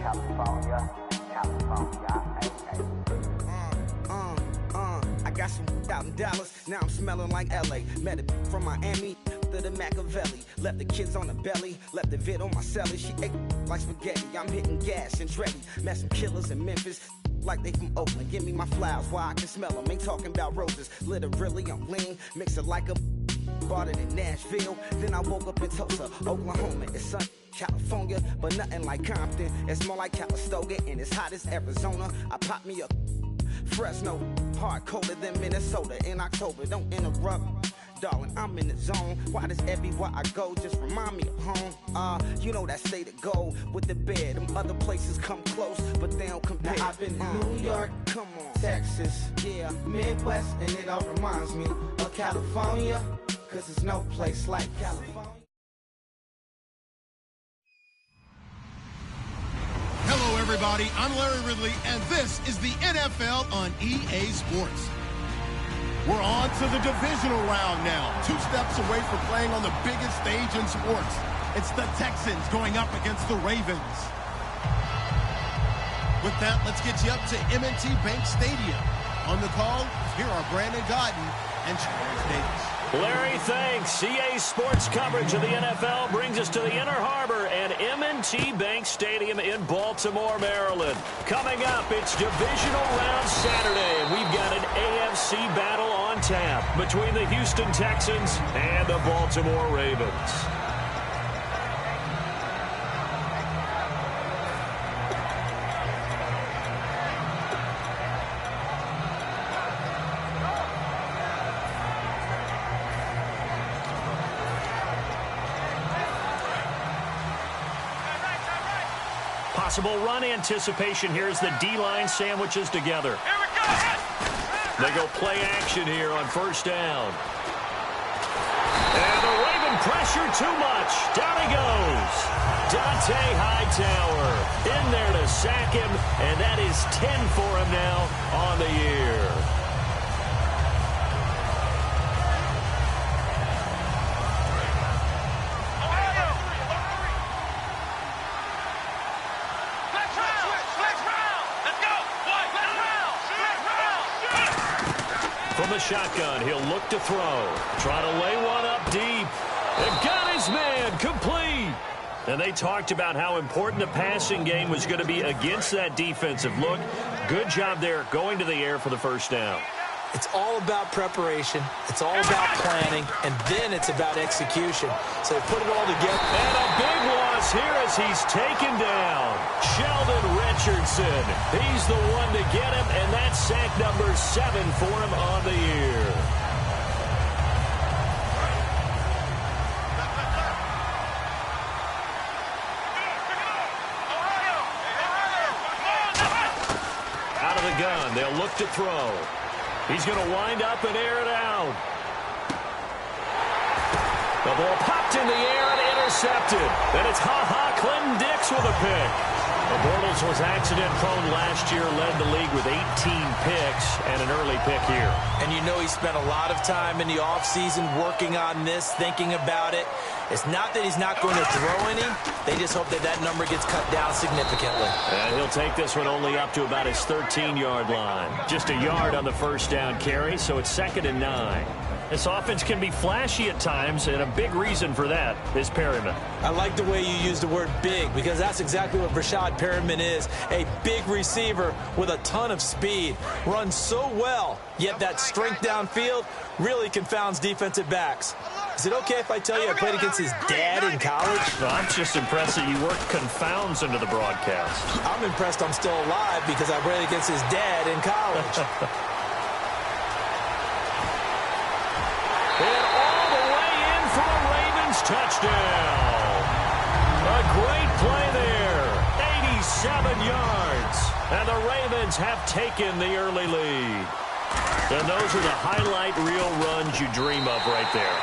California, I got some out in Dallas, now I'm smelling like LA. Met it from Miami to the Machiavelli. Left the kids on the belly, left the vid on my celly. She ate like spaghetti, I'm hitting gas and Dreddy. Met some killers in Memphis, like they from Oakland. Give me my flowers while I can smell them. Ain't talking about roses, literally I'm lean. Mix it like a bought it in Nashville. Then I woke up in Tulsa, Oklahoma. It's sun, California, but nothing like Compton. It's more like Calistoga and it's hot as Arizona. I pop me up Fresno, hard colder than Minnesota in October. Don't interrupt, darling, I'm in the zone. Why does everywhere I go just remind me of home? You know that state of gold with the bed. Them other places come close, but they don't compare. Now I've been to New York, come on, Texas, yeah, Midwest, and it all reminds me of California, cause there's no place like California. Hello, everybody. I'm Larry Ridley, and this is the NFL on EA Sports. We're on to the divisional round now. 2 steps away from playing on the biggest stage in sports. It's the Texans going up against the Ravens. With that, let's get you up to M&T Bank Stadium. On the call, here are Brandon Godden and Charles Davis. Larry, thanks. EA Sports coverage of the NFL brings us to the Inner Harbor and M&T Bank Stadium in Baltimore, Maryland. Coming up, it's Divisional Round Saturday, and we've got an AFC battle on tap between the Houston Texans and the Baltimore Ravens. Possible run anticipation here as the D-line sandwiches together. Here we go. They go play action here on first down. And the Raven pressure too much. Down he goes. Dante Hightower in there to sack him, and that is 10 for him now on the year. From the shotgun, he'll look to throw. Try to lay one up deep. And got his man complete. And they talked about how important the passing game was going to be against that defensive look. Good job there going to the air for the first down. It's all about preparation. It's all about planning. And then it's about execution. So they put it all together. And a big loss here as he's taken down. Sheldon Richardson. He's the one to get him, and that's sack number 7 for him on the year. Out of the gun, they'll look to throw. He's going to wind up and air it out. The ball popped in the air and intercepted. And it's Clinton Dix with a pick. The Bortles was accident-prone last year, led the league with 18 picks and an early pick here. And you know he spent a lot of time in the offseason working on this, thinking about it. It's not that he's not going to throw any. They just hope that that number gets cut down significantly. And he'll take this one only up to about his 13-yard line. Just a yard on the first down carry, so it's 2nd and 9. This offense can be flashy at times, and a big reason for that is Perryman. I like the way you use the word big, because that's exactly what Brashad Perryman is. A big receiver with a ton of speed. Runs so well, yet that strength downfield really confounds defensive backs. Is it okay if I tell you I played against his dad in college? No, I'm just impressed that you worked confounds into the broadcast. I'm impressed I'm still alive because I played against his dad in college. And all the way in for a Ravens touchdown. A great play there. 87 yards. And the Ravens have taken the early lead. And those are the highlight reel runs you dream of right there.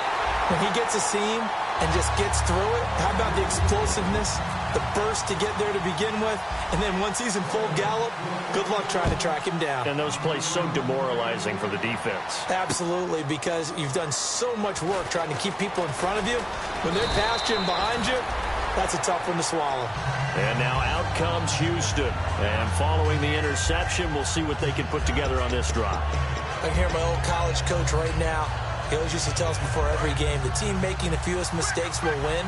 When he gets a seam and just gets through it, how about the explosiveness, the burst to get there to begin with, and then once he's in full gallop, good luck trying to track him down. And those plays so demoralizing for the defense. Absolutely, because you've done so much work trying to keep people in front of you. When they're past you and behind you, That's a tough one to swallow. And now out comes Houston. And following the interception, we'll see what they can put together on this drive. I can hear my old college coach right now. He always used to tell us before every game, the team making the fewest mistakes will win.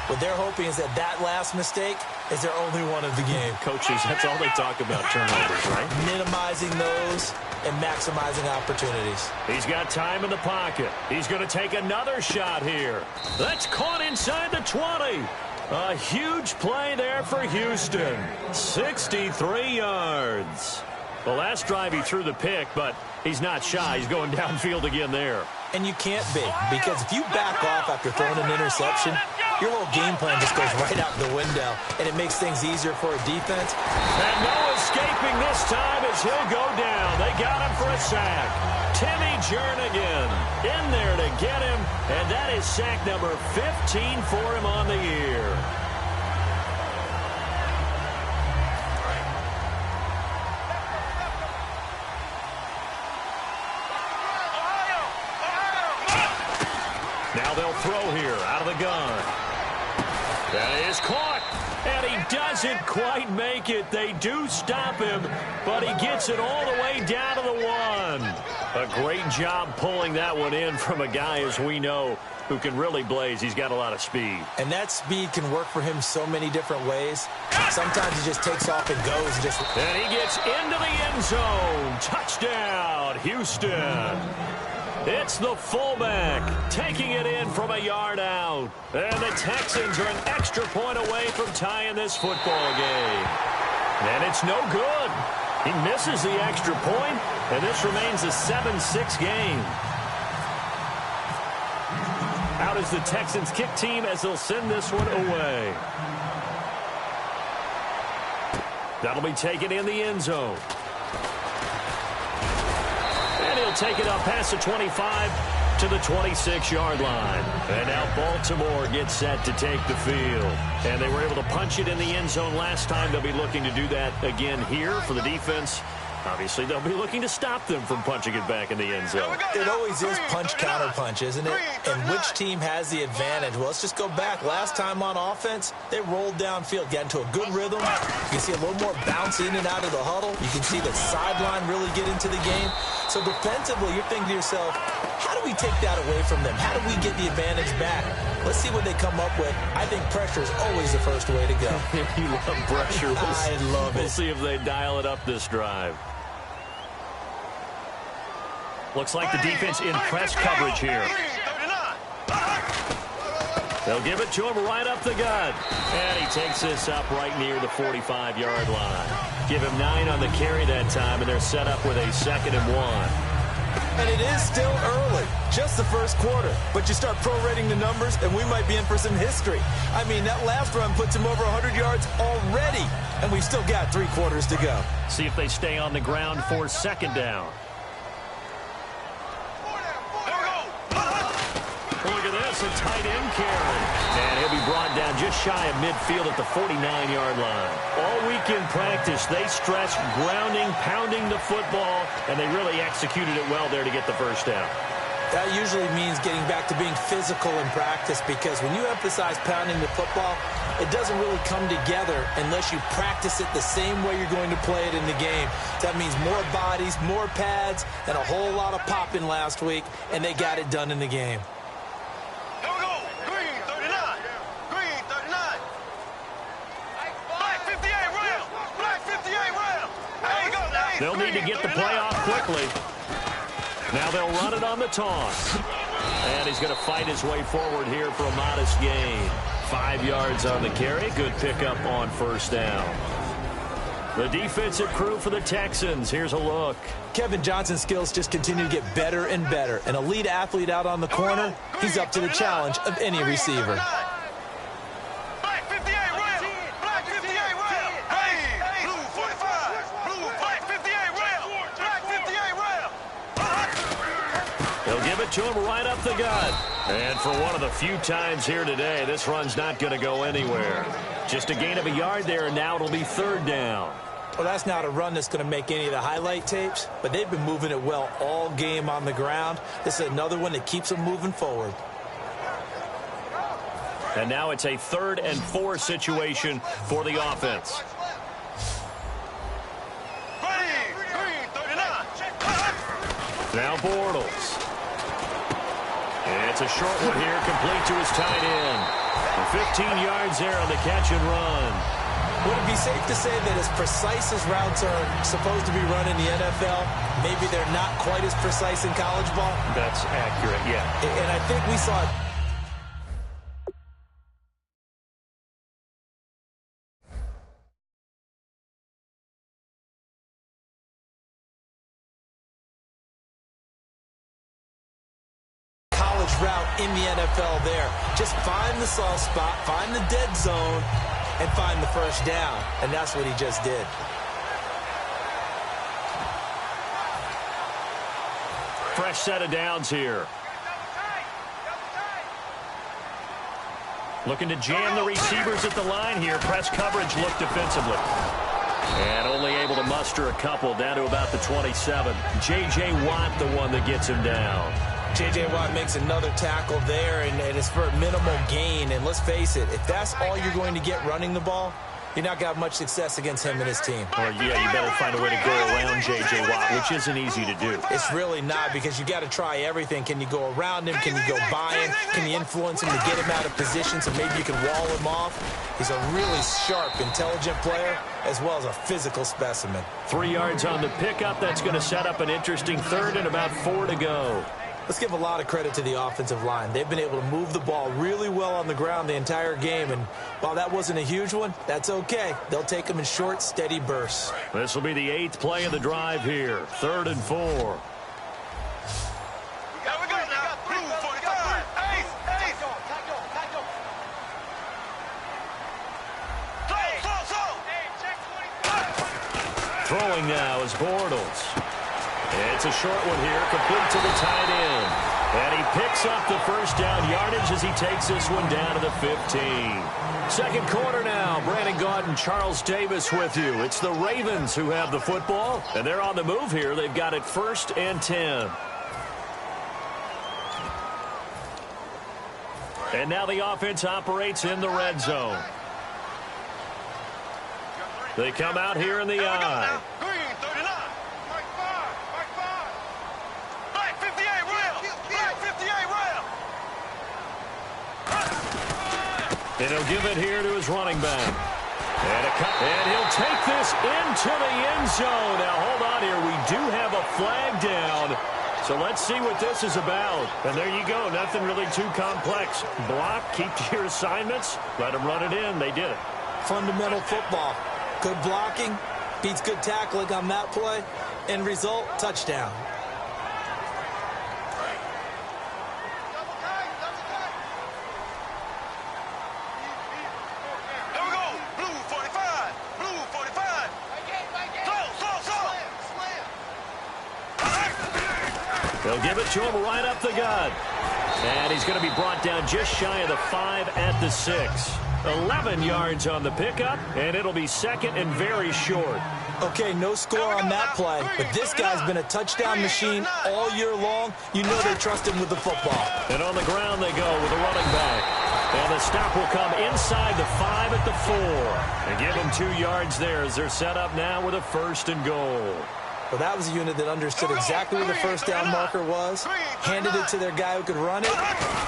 What they're hoping is that last mistake is their only one of the game. Coaches, that's all they talk about, turnovers, right? Minimizing those and maximizing opportunities. He's got time in the pocket. He's going to take another shot here. That's caught inside the 20. A huge play there for Houston. 63 yards. The last drive he threw the pick, but he's not shy. He's going downfield again there. And you can't be, because if you back off after throwing an interception, your whole game plan just goes right out the window, and it makes things easier for a defense. And no escaping this time as he'll go down. They got him for a sack. Timmy Jernigan in there to get him, and that is sack number 15 for him on the year. Now they'll throw here out of the gun. That is caught, and he doesn't quite make it. They do stop him, but he gets it all the way down to the 1. A great job pulling that one in from a guy, as we know, who can really blaze. He's got a lot of speed. And that speed can work for him so many different ways. Sometimes he just takes off and goes. And he gets into the end zone. Touchdown, Houston. It's the fullback taking it in from a yard out. And the Texans are an extra point away from tying this football game. And it's no good. He misses the extra point, and this remains a 7-6 game. Out is the Texans kick team as they'll send this one away. That'll be taken in the end zone. And he'll take it up past the 25 to the 26-yard line. And now Baltimore gets set to take the field. And they were able to punch it in the end zone last time. They'll be looking to do that again here for the defense. Obviously, they'll be looking to stop them from punching it back in the end zone. It always is punch-counter-punch, isn't it? And which team has the advantage? Well, let's just go back. Last time on offense, they rolled downfield, got into a good rhythm. You can see a little more bounce in and out of the huddle. You can see the sideline really get into the game. So defensively, you're thinking to yourself, how do we take that away from them? How do we get the advantage back? Let's see what they come up with. I think pressure is always the first way to go. You love pressure. I love it. We'll see if they dial it up this drive. Looks like the defense in press coverage here. They'll give it to him right up the gut. And he takes this up right near the 45-yard line. Give him 9 on the carry that time, and they're set up with a 2nd and 1. And it is still early, just the first quarter. But you start prorating the numbers, and we might be in for some history. I mean, that last run puts him over 100 yards already, and we've still got 3 quarters to go. See if they stay on the ground for 2nd down. Look at this, a tight end carry. And he'll be brought down just shy of midfield at the 49-yard line. All week in practice, they stressed grounding, pounding the football, and they really executed it well there to get the first down. That usually means getting back to being physical in practice, because when you emphasize pounding the football, it doesn't really come together unless you practice it the same way you're going to play it in the game. That means more bodies, more pads, and a whole lot of popping last week, and they got it done in the game. They'll need to get the play off quickly. Now they'll run it on the toss. And he's going to fight his way forward here for a modest gain. 5 yards on the carry. Good pickup on first down. The defensive crew for the Texans. Here's a look. Kevin Johnson's skills just continue to get better and better. An elite athlete out on the corner. He's up to the challenge of any receiver. To him right up the gut. And for one of the few times here today, this run's not going to go anywhere. Just a gain of a yard there, and now it'll be 3rd down. Well, that's not a run that's going to make any of the highlight tapes, but they've been moving it well all game on the ground. This is another one that keeps them moving forward. And now it's a 3rd and 4 situation for the offense. Now Bortles. It's a short one here, complete to his tight end. 15 yards there on the catch and run. Would it be safe to say that as precise as routes are supposed to be run in the NFL, maybe they're not quite as precise in college ball? That's accurate, yeah. And I think we saw route in the NFL there. Just find the soft spot, find the dead zone, and find the first down. And that's what he just did. Fresh set of downs here. Looking to jam the receivers at the line here. Press coverage look defensively. And only able to muster a couple down to about the 27. J.J. Watt, the one that gets him down. J.J. Watt makes another tackle there, and it's for a minimal gain. And let's face it, if that's all you're going to get running the ball, you're not going to have much success against him and his team. Or, yeah, you better find a way to go around J.J. Watt, which isn't easy to do. It's really not, because you got to try everything. Can you go around him? Can you go by him? Can you influence him to get him out of position so maybe you can wall him off? He's a really sharp, intelligent player, as well as a physical specimen. 3 yards on the pickup. That's going to set up an interesting 3rd and about 4 to go. Let's give a lot of credit to the offensive line. They've been able to move the ball really well on the ground the entire game, and while that wasn't a huge one, that's okay. They'll take them in short, steady bursts. This will be the 8th play of the drive here. 3rd and 4. Throwing now is Bortles. It's a short one here, complete to the tight end. And he picks up the first down yardage as he takes this one down to the 15. Second quarter now. Brandon Gaudin and Charles Davis with you. It's the Ravens who have the football, and they're on the move here. They've got it 1st and 10. And now the offense operates in the red zone. They come out here in the I. And he'll give it here to his running back. And he'll take this into the end zone. Now, hold on here. We do have a flag down. So let's see what this is about. And there you go. Nothing really too complex. Block, keep to your assignments. Let them run it in. They did it. Fundamental football. Good blocking beats good tackling on that play. End result, touchdown. They'll give it to him right up the gut. And he's going to be brought down just shy of the 5 at the 6. 11 yards on the pickup, and it'll be 2nd and very short. Okay, no score on that play, but this guy's been a touchdown machine all year long. You know they trust him with the football. And on the ground they go with a running back. And the stop will come inside the 5 at the 4. And give them 2 yards there as they're set up now with a 1st and goal. Well, that was a unit that understood exactly where the first down marker was, handed it to their guy who could run it,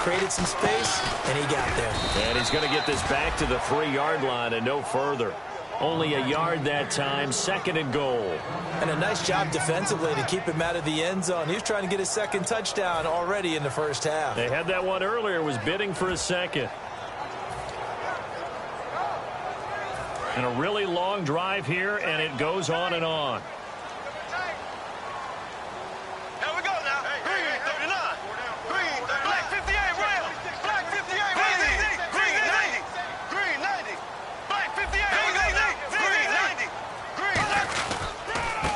created some space, and he got there. And he's going to get this back to the 3-yard line and no further. Only a yard that time, 2nd and goal. And a nice job defensively to keep him out of the end zone. He was trying to get his 2nd touchdown already in the first half. They had that one earlier, was bidding for a 2nd. And a really long drive here, and it goes on and on.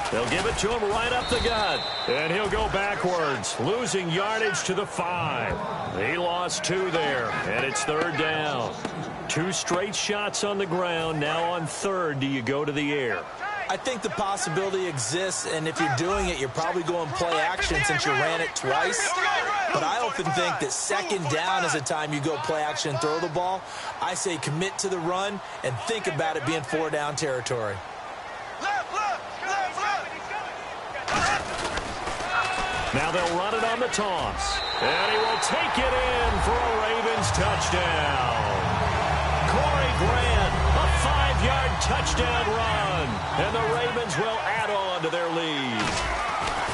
They'll give it to him right up the gut. And he'll go backwards, losing yardage to the 5. He lost 2 there, and it's 3rd down. 2 straight shots on the ground. Now on 3rd, do you go to the air? I think the possibility exists, and if you're doing it, you're probably going play action since you ran it twice. But I often think that second down is the time you go play action and throw the ball. I say commit to the run and think about it being 4-down territory. Now they'll run it on the toss. And he will take it in for a Ravens touchdown. Corey Grant, a 5-yard touchdown run. And the Ravens will add on to their lead.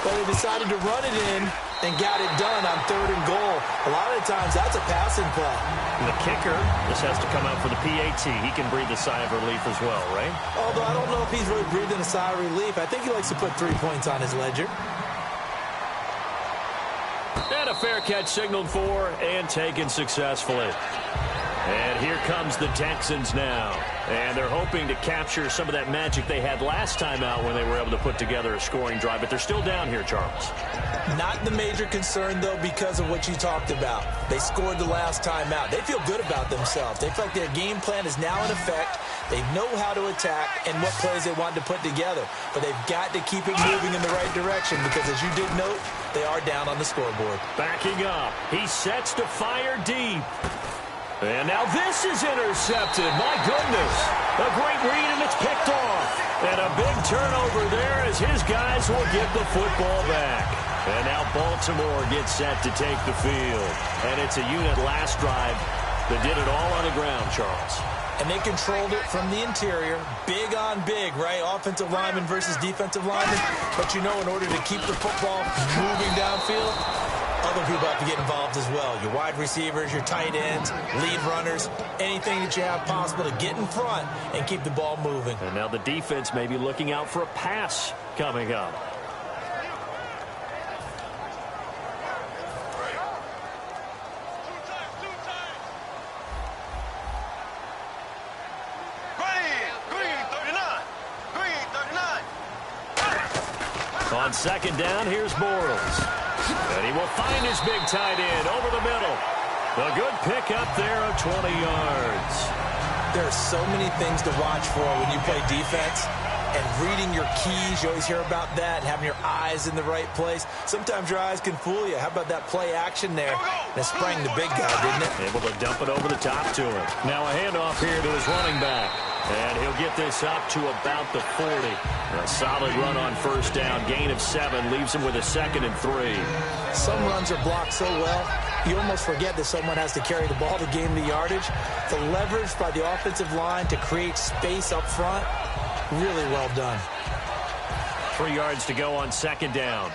Well, they decided to run it in and got it done on 3rd and goal. A lot of the times, that's a passing play. The kicker, this has to come out for the PAT. He can breathe a sigh of relief as well, right? Although I don't know if he's really breathing a sigh of relief. I think he likes to put 3 points on his ledger. And a fair catch signaled for and taken successfully. And here comes the Texans now. And they're hoping to capture some of that magic they had last time out when they were able to put together a scoring drive. But they're still down here, Charles. Not the major concern, though, because of what you talked about. They scored the last time out. They feel good about themselves. They feel like their game plan is now in effect. They know how to attack and what plays they want to put together. But they've got to keep it moving in the right direction because, as you did note, they are down on the scoreboard. Backing up. He sets to fire deep. And now this is intercepted. My goodness. A great read, and it's picked off. And a big turnover there as his guys will get the football back. And now Baltimore gets set to take the field. And it's a unit last drive that did it all on the ground, Charles. And they controlled it from the interior. Big on big, right? Offensive lineman versus defensive lineman. But you know, in order to keep the football moving downfield, other people have to get involved as well. Your wide receivers, your tight ends, lead runners, anything that you have possible to get in front and keep the ball moving. And now the defense may be looking out for a pass coming up. On second down, here's Bortles. And he will find his big tight end over the middle. A good pickup there of 20 yards. There are so many things to watch for when you play defense. And reading your keys, you always hear about that, and having your eyes in the right place. Sometimes your eyes can fool you. How about that play action there? And it sprang the big guy, didn't it? Able to dump it over the top to him. Now a handoff here to his running back. And he'll get this up to about the 40. A solid run on first down. Gain of 7 leaves him with a 2nd and 3. Some runs are blocked so well, you almost forget that someone has to carry the ball to gain the yardage. The leverage by the offensive line to create space up front, really well done. 3 yards to go on second down.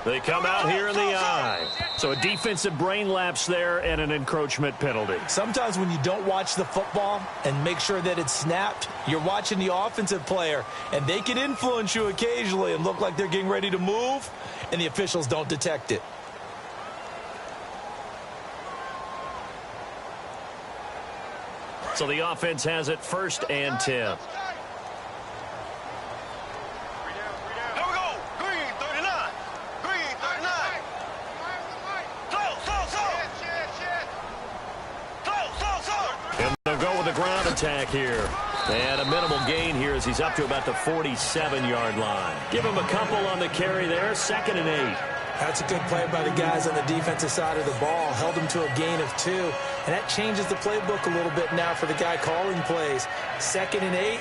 They come out here in the eye. So a defensive brain lapse there and an encroachment penalty. Sometimes when you don't watch the football and make sure that it's snapped, you're watching the offensive player, and they can influence you occasionally and look like they're getting ready to move, and the officials don't detect it. So the offense has it 1st and 10. Ground attack here. And a minimal gain here as he's up to about the 47-yard line. Give him a couple on the carry there. 2nd and 8. That's a good play by the guys on the defensive side of the ball. Held him to a gain of 2. And that changes the playbook a little bit now for the guy calling plays. 2nd and 8.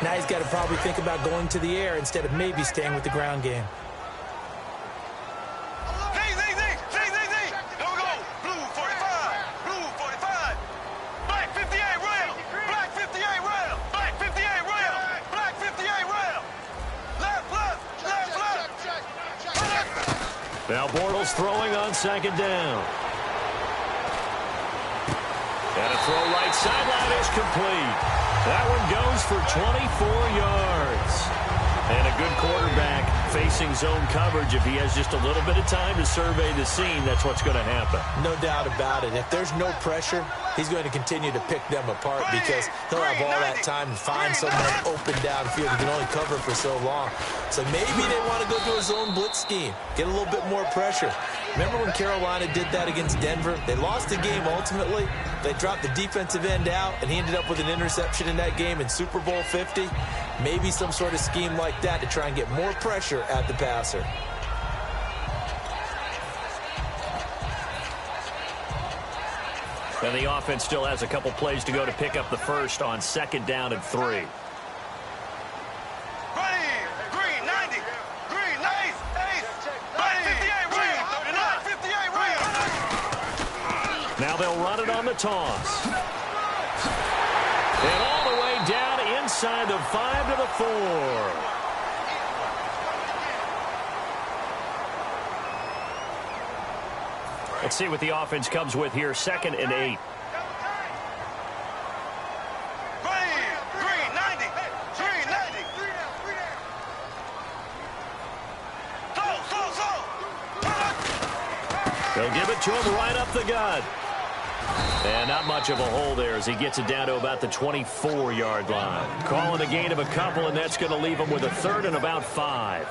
Now he's got to probably think about going to the air instead of maybe staying with the ground game. Now Bortles throwing on second down. And a throw right sideline is complete. That one goes for 24 yards. And a good quarterback facing facing zone coverage, if he has just a little bit of time to survey the scene, that's what's going to happen. No doubt about it. If there's no pressure, he's going to continue to pick them apart because he'll have all that time to find someone open downfield. He can only cover for so long. So maybe they want to go to a zone blitz scheme, get a little bit more pressure. Remember when Carolina did that against Denver? They lost the game ultimately. They dropped the defensive end out, and he ended up with an interception in that game in Super Bowl 50. Maybe some sort of scheme like that to try and get more pressure at the passer. And the offense still has a couple plays to go to pick up the first on 2nd down and 3. Now they'll run it on the toss. And all the way down inside the 5 to the 4. Let's see what the offense comes with here. 2nd and 8. They'll give it to him right up the gut. And not much of a hole there as he gets it down to about the 24-yard line. Calling a gain of a couple, and that's going to leave him with a 3rd and about 5.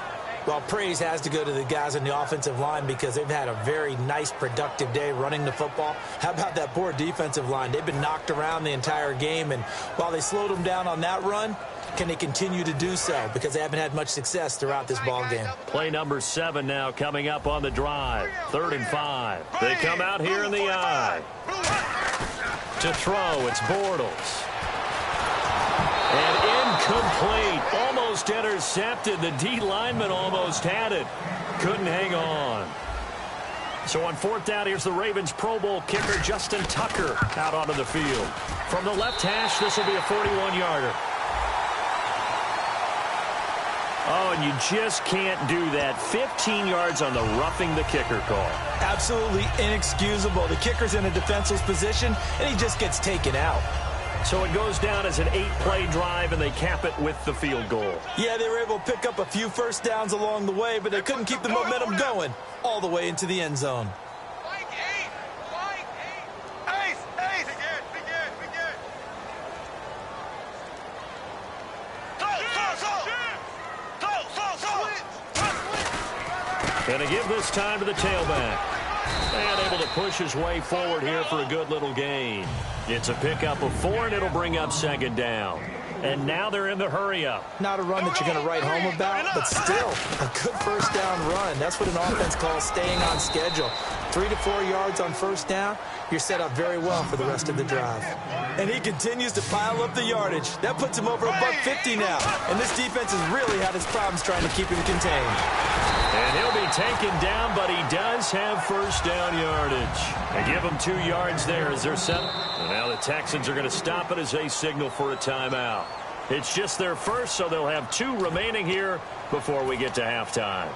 Well, praise has to go to the guys on the offensive line because they've had a very nice, productive day running the football. How about that poor defensive line? They've been knocked around the entire game, and while they slowed them down on that run, can they continue to do so? Because they haven't had much success throughout this ball game. Play number 7 now coming up on the drive. 3rd and 5. They come out here in the I. To throw, it's Bortles. And incomplete. Almost intercepted. The D lineman almost had it. Couldn't hang on. So on 4th down, here's the Ravens Pro Bowl kicker, Justin Tucker, out onto the field. From the left hash, this will be a 41-yarder. Oh, and you just can't do that. 15 yards on the roughing the kicker call. Absolutely inexcusable. The kicker's in a defenseless position, and he just gets taken out. So it goes down as an 8-play drive, and they cap it with the field goal. Yeah, they were able to pick up a few first downs along the way, but they couldn't keep the momentum going all the way into the end zone. Going to give this time to the tailback. And able to push his way forward here for a good little gain. It's a pickup of 4, and it'll bring up 2nd down. And now they're in the hurry-up. Not a run that you're going to write home about, but still a good first down run. That's what an offense calls staying on schedule. 3 to 4 yards on first down, you're set up very well for the rest of the drive. And he continues to pile up the yardage. That puts him over $150 now. And this defense has really had its problems trying to keep him contained. And he'll be taken down, but he does have first down yardage. They give him 2 yards there as they're set. And now the Texans are going to stop it as they signal for a timeout. It's just their first, so they'll have 2 remaining here before we get to halftime.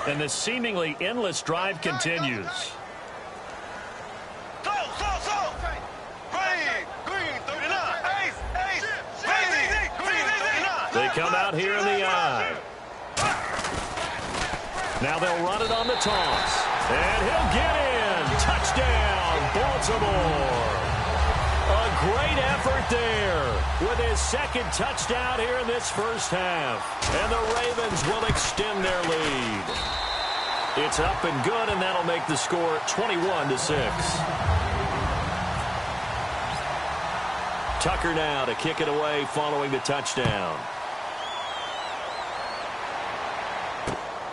And this seemingly endless drive continues. They come out here in the I. Now they'll run it on the toss. And he'll get in. Touchdown, Baltimore. A great effort there with his 2nd touchdown here in this first half. And the Ravens will extend their lead. It's up and good, and that'll make the score 21-6. Tucker now to kick it away following the touchdown.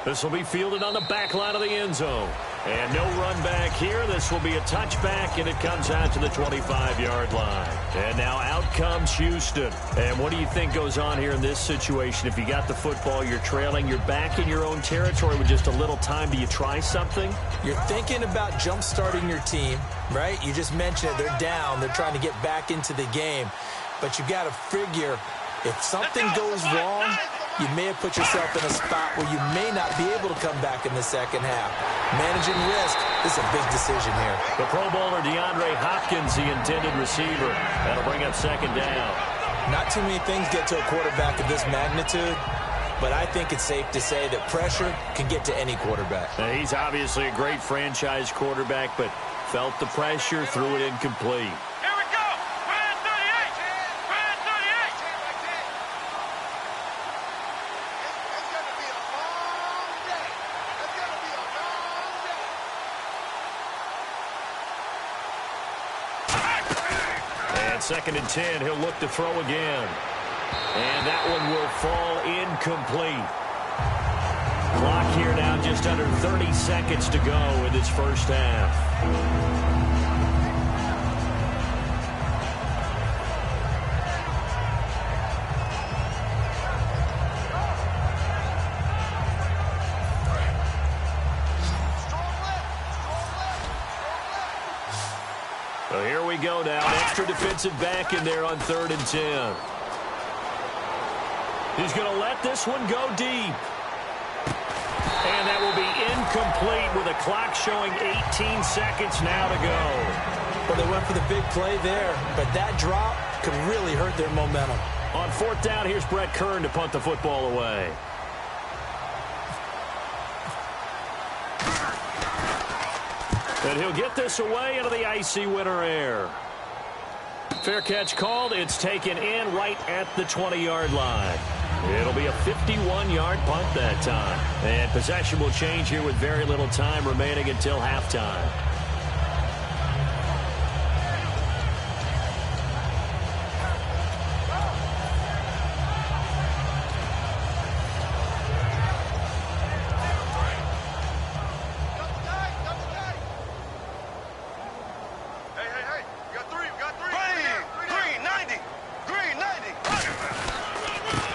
This will be fielded on the back line of the end zone. And no run back here. This will be a touchback, and it comes out to the 25-yard line. And now out comes Houston. And what do you think goes on here in this situation? If you got the football, you're trailing, you're back in your own territory with just a little time. Do you try something? You're thinking about jump-starting your team, right? You just mentioned it. They're down. They're trying to get back into the game. But you got to figure if something goes wrong, you may have put yourself in a spot where you may not be able to come back in the second half. Managing risk is a big decision here. The Pro Bowler DeAndre Hopkins, the intended receiver. That'll bring up second down. Not too many things get to a quarterback of this magnitude, but I think it's safe to say that pressure can get to any quarterback. Now, he's obviously a great franchise quarterback, but felt the pressure, threw it incomplete. Here we go! Brand 38! Brand 38! It's going to be a long day. It's going to be a long day. And 2nd and 10, he'll look to throw again. And that one will fall incomplete. Clock here now, just under 30 seconds to go in this first half. So here we go now. An extra defensive back in there on 3rd and 10. He's going to let this one go deep. And that will be incomplete with a clock showing 18 seconds now to go. Well, they went for the big play there, but that drop could really hurt their momentum. On 4th down, here's Brett Kern to punt the football away. And he'll get this away into the icy winter air. Fair catch called. It's taken in right at the 20-yard line. It'll be a 51-yard punt that time. And possession will change here with very little time remaining until halftime.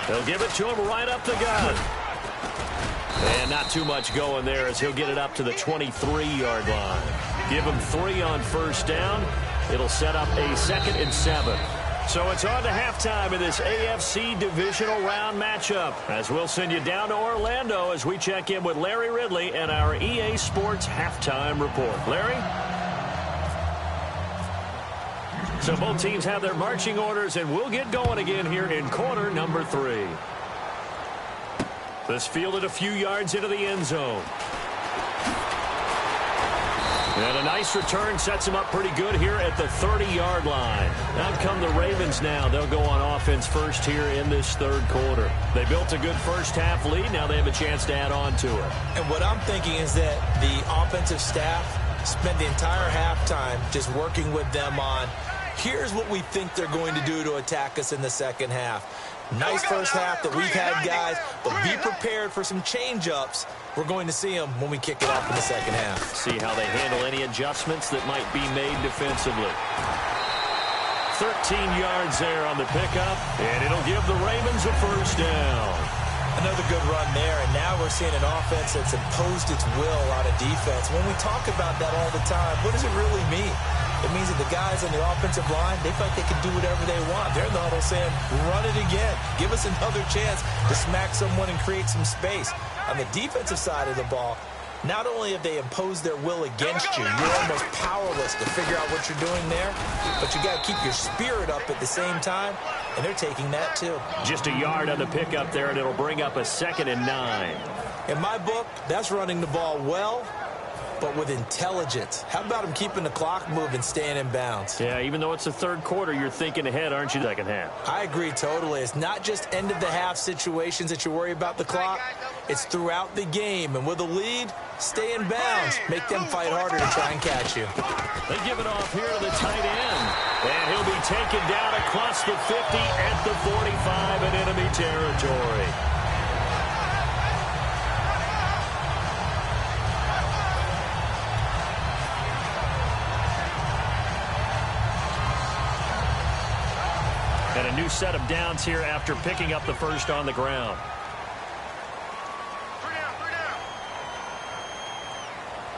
They'll give it to him right up the gut. And not too much going there as he'll get it up to the 23-yard line. Give him 3 on 1st down. It'll set up a 2nd and 7. So it's on to halftime in this AFC divisional round matchup. As we'll send you down to Orlando as we check in with Larry Ridley and our EA Sports halftime report. Larry? So both teams have their marching orders, and we'll get going again here in quarter number 3. This fielded a few yards into the end zone. And a nice return sets him up pretty good here at the 30-yard line. Out come the Ravens now. They'll go on offense first here in this 3rd quarter. They built a good first half lead. Now they have a chance to add on to it. And what I'm thinking is that the offensive staff spent the entire halftime just working with them on, here's what we think they're going to do to attack us in the second half. Nice first half that we've had, guys, but be prepared for some change-ups. We're going to see them when we kick it off in the second half. See how they handle any adjustments that might be made defensively. 13 yards there on the pickup, and it'll give the Ravens a first down. Another good run there, and now we're seeing an offense that's imposed its will on a defense. When we talk about that all the time, what does it really mean? It means that the guys on the offensive line, they feel like they can do whatever they want. They're in the huddle saying, run it again. Give us another chance to smack someone and create some space. On the defensive side of the ball, not only have they imposed their will against you, you're almost powerless to figure out what you're doing there, but you got to keep your spirit up at the same time, and they're taking that too. Just a yard on the pickup there, and it'll bring up a 2nd and 9. In my book, that's running the ball well, but with intelligence. How about him keeping the clock moving, staying in bounds? Yeah, even though it's the 3rd quarter, you're thinking ahead, aren't you, second half? I agree totally. It's not just end-of-the-half situations that you worry about the clock. It's throughout the game. And with a lead, stay in bounds. Make them fight harder to try and catch you. They give it off here to the tight end. And he'll be taken down across the 50 at the 45 in enemy territory. And a new set of downs here after picking up the first on the ground.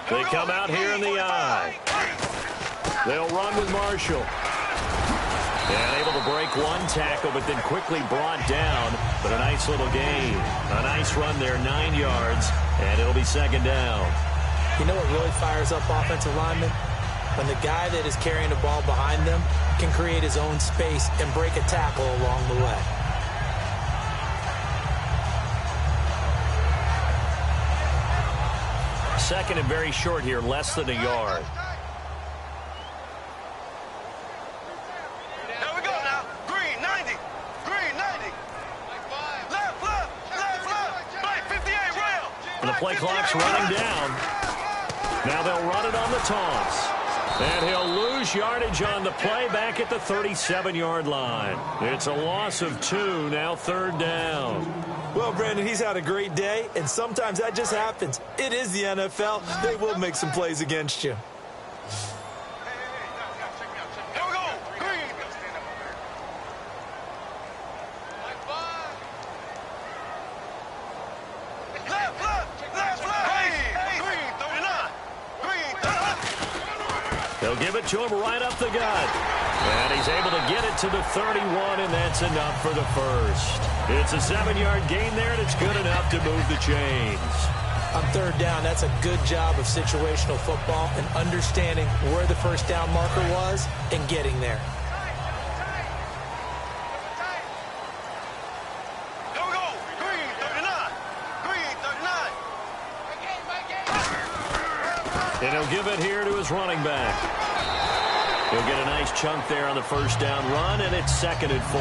They come out here in the I. They'll run with Marshall. And able to break one tackle, but then quickly brought down. But a nice little gain. A nice run there, 9 yards, and it'll be second down. You know what really fires up offensive linemen? When the guy that is carrying the ball behind them can create his own space and break a tackle along the way. Second and very short here, less than a yard. Here we go now. Green, 90. Green, 90. Left, right, 58, rail. And the play clock's running down. Now they'll run it on the toss. And he'll lose yardage on the play back at the 37-yard line. It's a loss of 2, now third down. Well, Brandon, he's had a great day, and sometimes that just happens. It is the NFL. They will make some plays against you. Here we go. Green. Left. Hey, green, 39. Green, 39. They'll give it to him right up the gut. And he's able to get it to the 31, and that's enough for the first. It's a 7-yard gain there, and it's good enough to move the chains. On third down, that's a good job of situational football and understanding where the first down marker was and getting there. Here we go. Green, 39. Green, 39. And he'll give it here to his running back. He'll get a nice chunk there on the first down run, and it's 2nd and 4.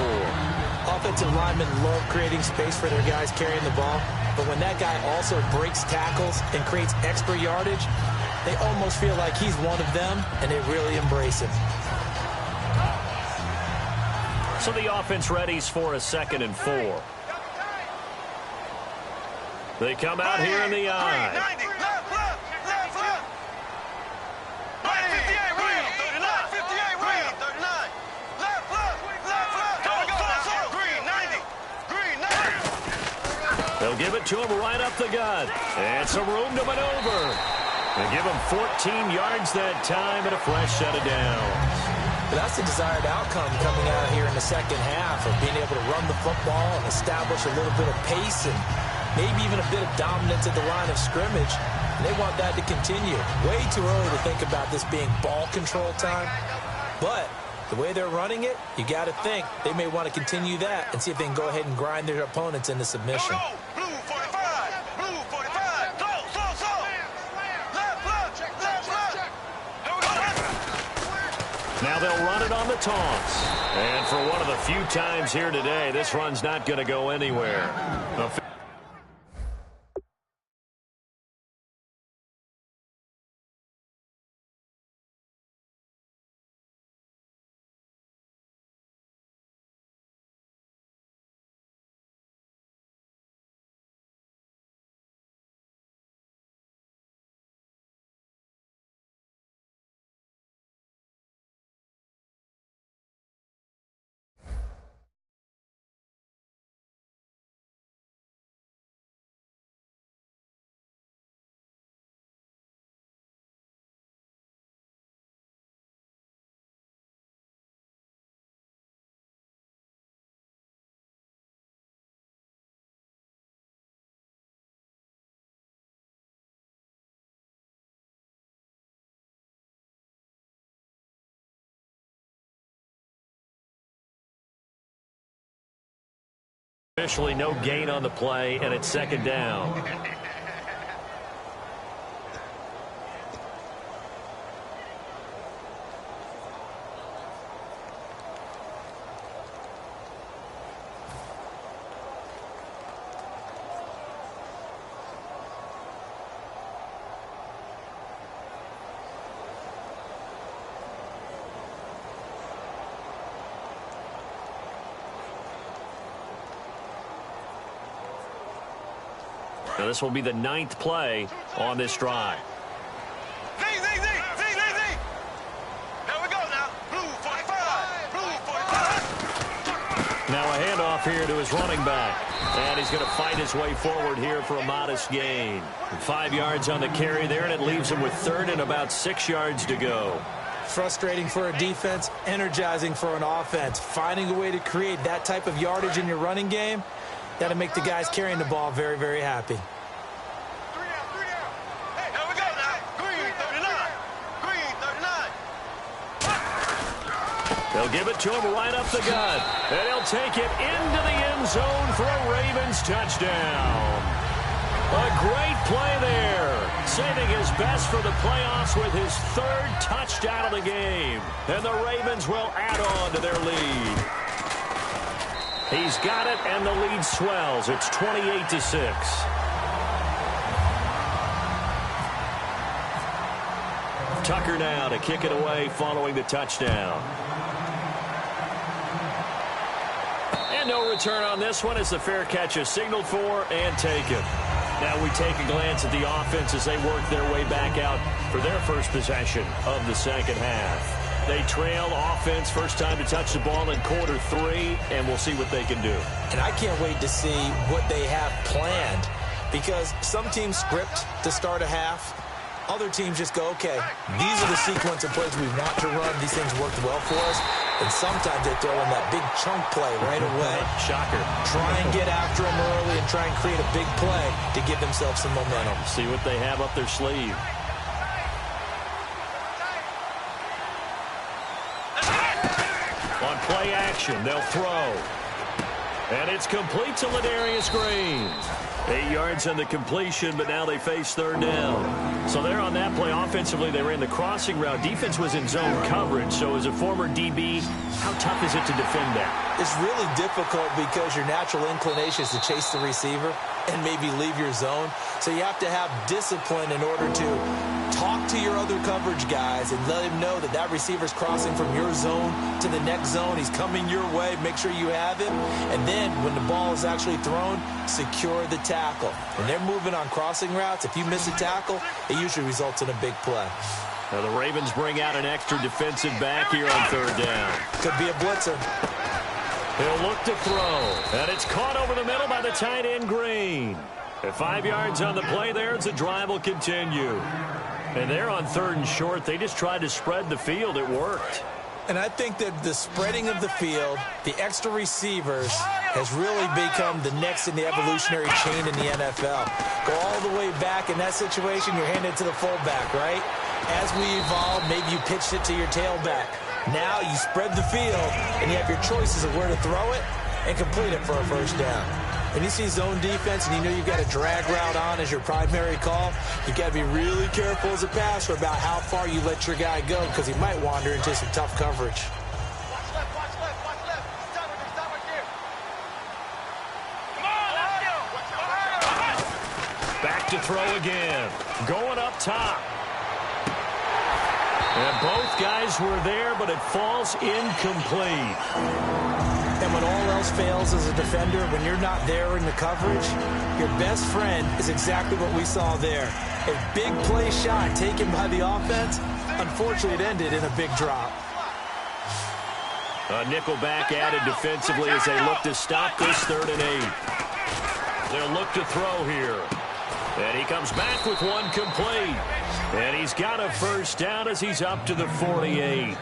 Offensive linemen love creating space for their guys carrying the ball, but when that guy also breaks tackles and creates extra yardage, they almost feel like he's one of them, and they really embrace him. So the offense readies for a 2nd and 4. They come out here in the eye. Green, 90. Left. Right, 58, rail. 39. 58, rail. 39. Left. Here we go now. Green, 90. Green, 90. They'll give it to him right up the gut. And some room to maneuver. They give him 14 yards that time and a fresh set of downs. But that's the desired outcome coming out here in the second half of being able to run the football and establish a little bit of pace and maybe even a bit of dominance at the line of scrimmage. And they want that to continue. Way too early to think about this being ball control time. But the way they're running it, you got to think they may want to continue that and see if they can go ahead and grind their opponents into submission. Blue 45. Blue 45. Close. Left. Here we go. Now they'll run it on the toss. And for one of the few times here today, this run's not going to go anywhere. Officially no gain on the play, and it's 2nd down. Now this will be the 9th play on this drive. Z. Here we go now. Blue 45. Blue 45. Now a handoff here to his running back. And he's going to fight his way forward here for a modest gain. 5 yards on the carry there, and it leaves him with 3rd and about 6 yards to go. Frustrating for a defense, energizing for an offense. Finding a way to create that type of yardage in your running game, that'll make the guys carrying the ball very, very happy. They'll give it to him right up the gut. And he'll take it into the end zone for a Ravens touchdown. A great play there. Saving his best for the playoffs with his third touchdown of the game. And the Ravens will add on to their lead. He's got it, and the lead swells. It's 28-6. Tucker now to kick it away following the touchdown. And no return on this one as the fair catch is signaled for and taken. Now we take a glance at the offense as they work their way back out for their first possession of the second half. They trail offense first time to touch the ball in quarter 3, and we'll see what they can do. And I can't wait to see what they have planned, because some teams script to start a half. Other teams just go, okay, these are the sequence of plays we want to run. These things worked well for us. And sometimes they throw in that big chunk play right away. Shocker. Try and get after them early and try and create a big play to give themselves some momentum. See what they have up their sleeve. On play action, they'll throw. And it's complete to Ladarius Green. 8 yards on the completion, but now they face third down. So they're on that play. Offensively, they ran the crossing route. Defense was in zone coverage. So as a former DB, how tough is it to defend that? It's really difficult because your natural inclination is to chase the receiver and maybe leave your zone. So you have to have discipline in order to talk to your other coverage guys and let him know that that receiver's crossing from your zone to the next zone. He's coming your way. Make sure you have him. And then when the ball is actually thrown, secure the tackle. When they're moving on crossing routes, if you miss a tackle, it usually results in a big play. Now the Ravens bring out an extra defensive back here on third down. Could be a blitzer. He'll look to throw. And it's caught over the middle by the tight end Green. At 5 yards on the play there, the drive will continue. And they're on third and short. They just tried to spread the field. It worked. And I think that the spreading of the field, the extra receivers, has really become the next in the evolutionary chain in the NFL. Go all the way back in that situation, you're handed to the fullback, right? As we evolve, maybe you pitched it to your tailback. Now you spread the field, and you have your choices of where to throw it and complete it for a first down. When you see zone defense and you know you've got a drag route on as your primary call, you've got to be really careful as a passer about how far you let your guy go, because he might wander into some tough coverage. Watch left, watch left, watch left. Stop right there. Come on, let's go. Back to throw again. Going up top. And both guys were there, but it falls incomplete. And when all else fails as a defender, when you're not there in the coverage, your best friend is exactly what we saw there. A big play shot taken by the offense. Unfortunately, it ended in a big drop. A nickel back added defensively as they look to stop this 3rd and 8. They'll look to throw here. And he comes back with one complete. And he's got a first down as he's up to the 48.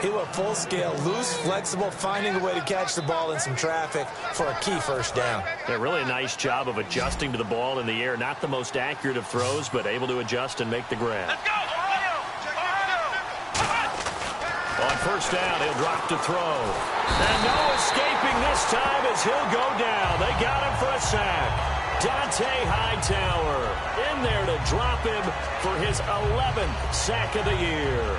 He went full scale, loose, flexible, finding a way to catch the ball in some traffic for a key first down. Yeah, really a nice job of adjusting to the ball in the air. Not the most accurate of throws, but able to adjust and make the grab. Let's go, Ohio! On first down, he'll drop to throw. And no escaping this time as he'll go down. They got him for a sack. Dante Hightower in there to drop him for his 11th sack of the year.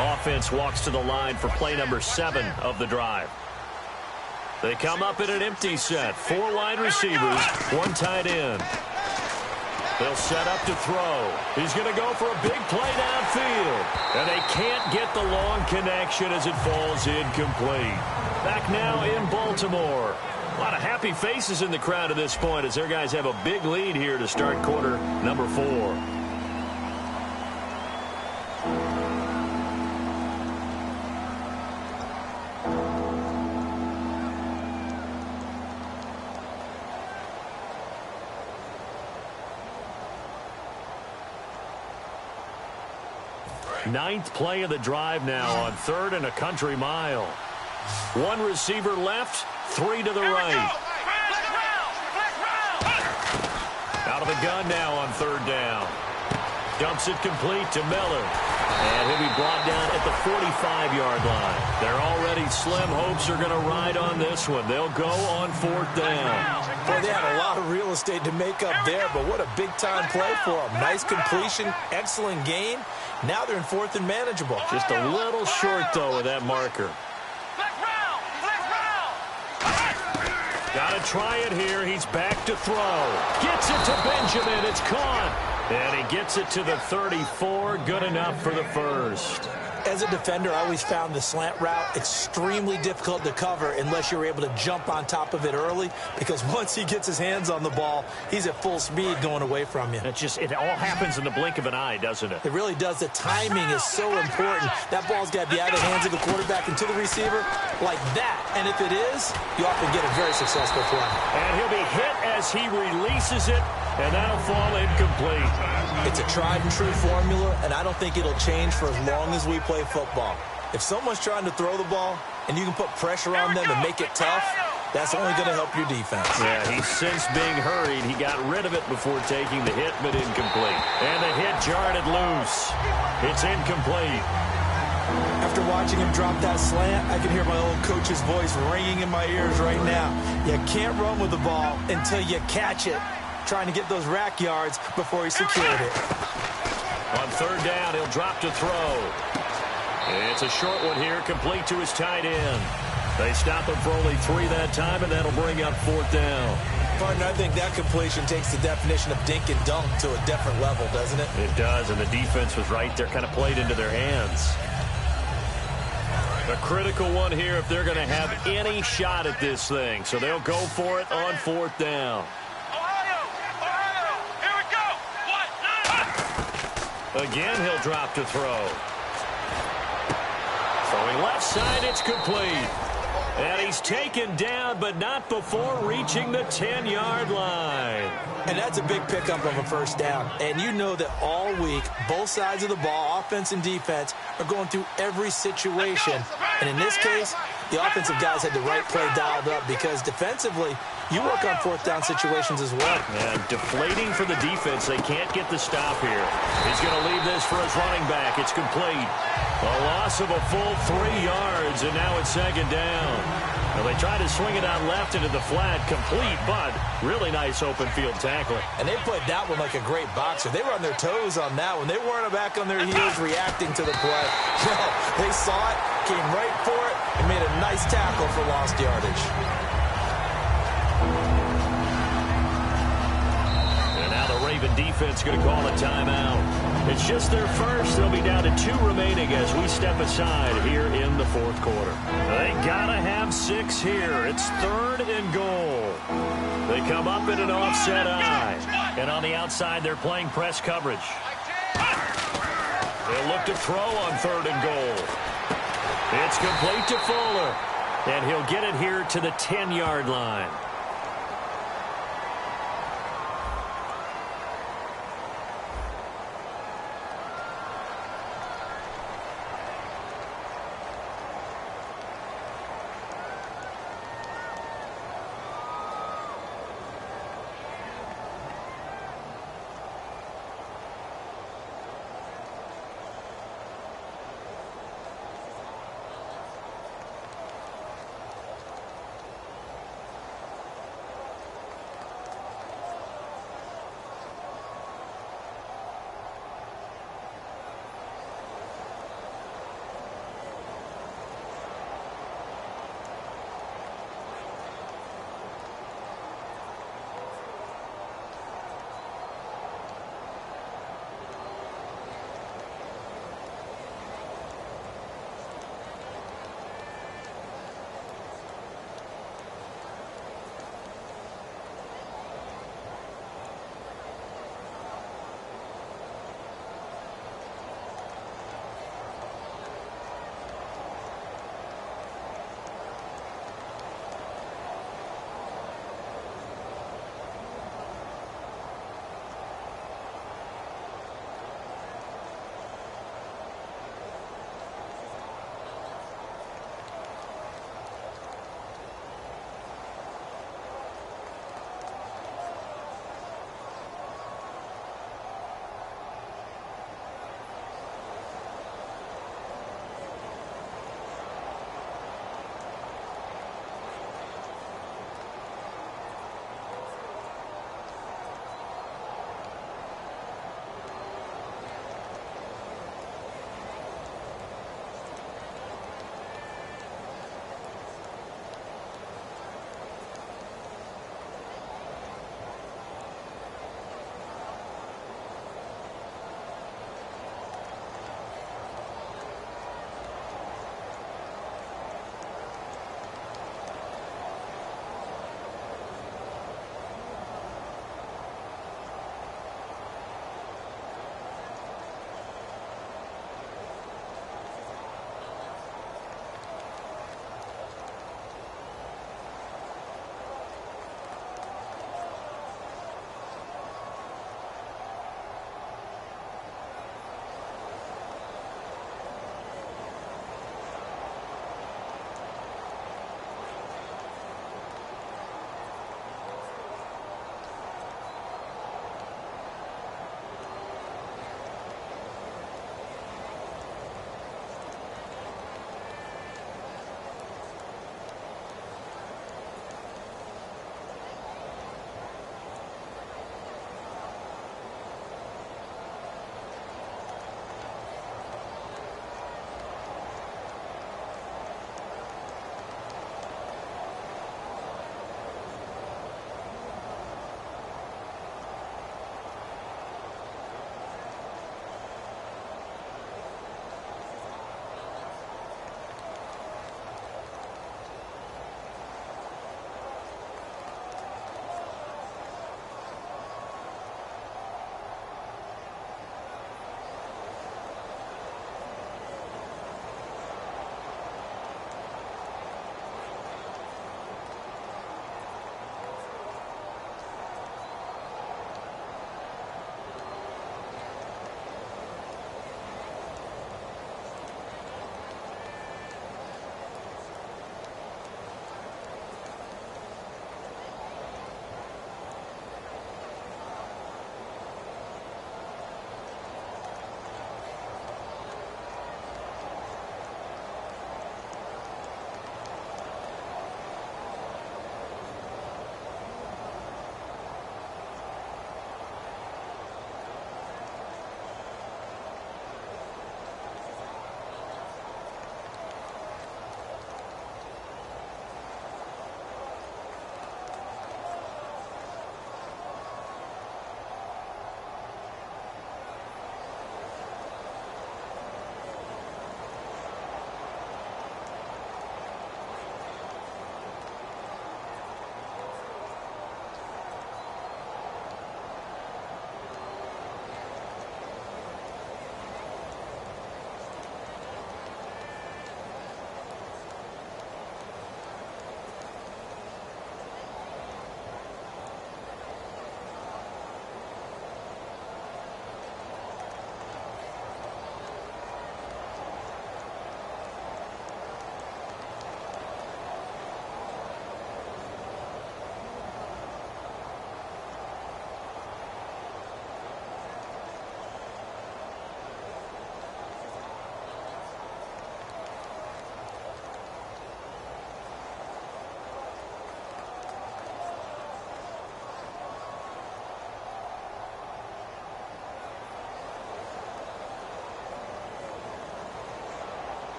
Offense walks to the line for play number 7 of the drive. They come up in an empty set. 4 wide receivers, 1 tight end. They'll set up to throw. He's going to go for a big play downfield. And they can't get the long connection as it falls incomplete. Back now in Baltimore. A lot of happy faces in the crowd at this point as their guys have a big lead here to start quarter number 4. Ninth play of the drive now on 3rd and a country mile. One receiver left, 3 to the right. Out of the gun now on 3rd down. Dumps it complete to Miller. And he'll be brought down at the 45-yard line. They're already slim hopes are going to ride on this one. They'll go on 4th down. Boy, they had a lot of real estate to make up there, but what a big-time play for them. Nice completion, excellent gain. Now they're in 4th and manageable. Just a little short, though, with that marker. Got to try it here. He's back to throw. Gets it to Benjamin. It's caught. And he gets it to the 34. Good enough for the first. As a defender, I always found the slant route extremely difficult to cover unless you're able to jump on top of it early, because once he gets his hands on the ball, he's at full speed going away from you. It all happens in the blink of an eye, doesn't it? It really does. The timing is so important. That ball's got to be out of the hands of the quarterback and to the receiver like that. And if it is, you often get a very successful play. And he'll be hit as he releases it, and that'll fall incomplete. It's a tried-and-true formula, and I don't think it'll change for as long as we play football. If someone's trying to throw the ball and you can put pressure on them and make it tough, that's only going to help your defense. Yeah, he's since being hurried. He got rid of it before taking the hit, but incomplete. And the hit jarred it loose. It's incomplete. After watching him drop that slant, I can hear my old coach's voice ringing in my ears right now. You can't run with the ball until you catch it. Trying to get those rack yards before he secured it. On 3rd down, he'll drop to throw. It's a short one here, complete to his tight end. They stop him for only 3 that time, and that'll bring up 4th down. Partner, I think that completion takes the definition of dink and dunk to a different level, doesn't it? It does, and the defense was right there, kind of played into their hands. A critical one here if they're going to have any shot at this thing. So they'll go for it on 4th down. Again, he'll drop to throw. Throwing left side, it's complete. And he's taken down, but not before reaching the 10-yard line. And that's a big pickup of a 1st down. And you know that all week, both sides of the ball, offense and defense, are going through every situation. And in this case, the offensive guys had the right play dialed up, because defensively, you work on 4th down situations as well. And deflating for the defense. They can't get the stop here. He's going to leave this for his running back. It's complete. A loss of a full 3 yards, and now it's 2nd down. Well, they try to swing it out left into the flat, complete, but really nice open field tackling. And they played that one like a great boxer. They were on their toes on that one. They weren't back on their heels reacting to the play. No, they saw it, came right for it, and made a nice tackle for lost yardage. And now the Raven defense going to call a timeout. It's just their first. They'll be down to 2 remaining as we step aside here in the 4th quarter. They gotta have 6 here. It's 3rd and goal. They come up in an offset eye. And on the outside, they're playing press coverage. They'll look to throw on 3rd and goal. It's complete to Fuller. And he'll get it here to the 10-yard line.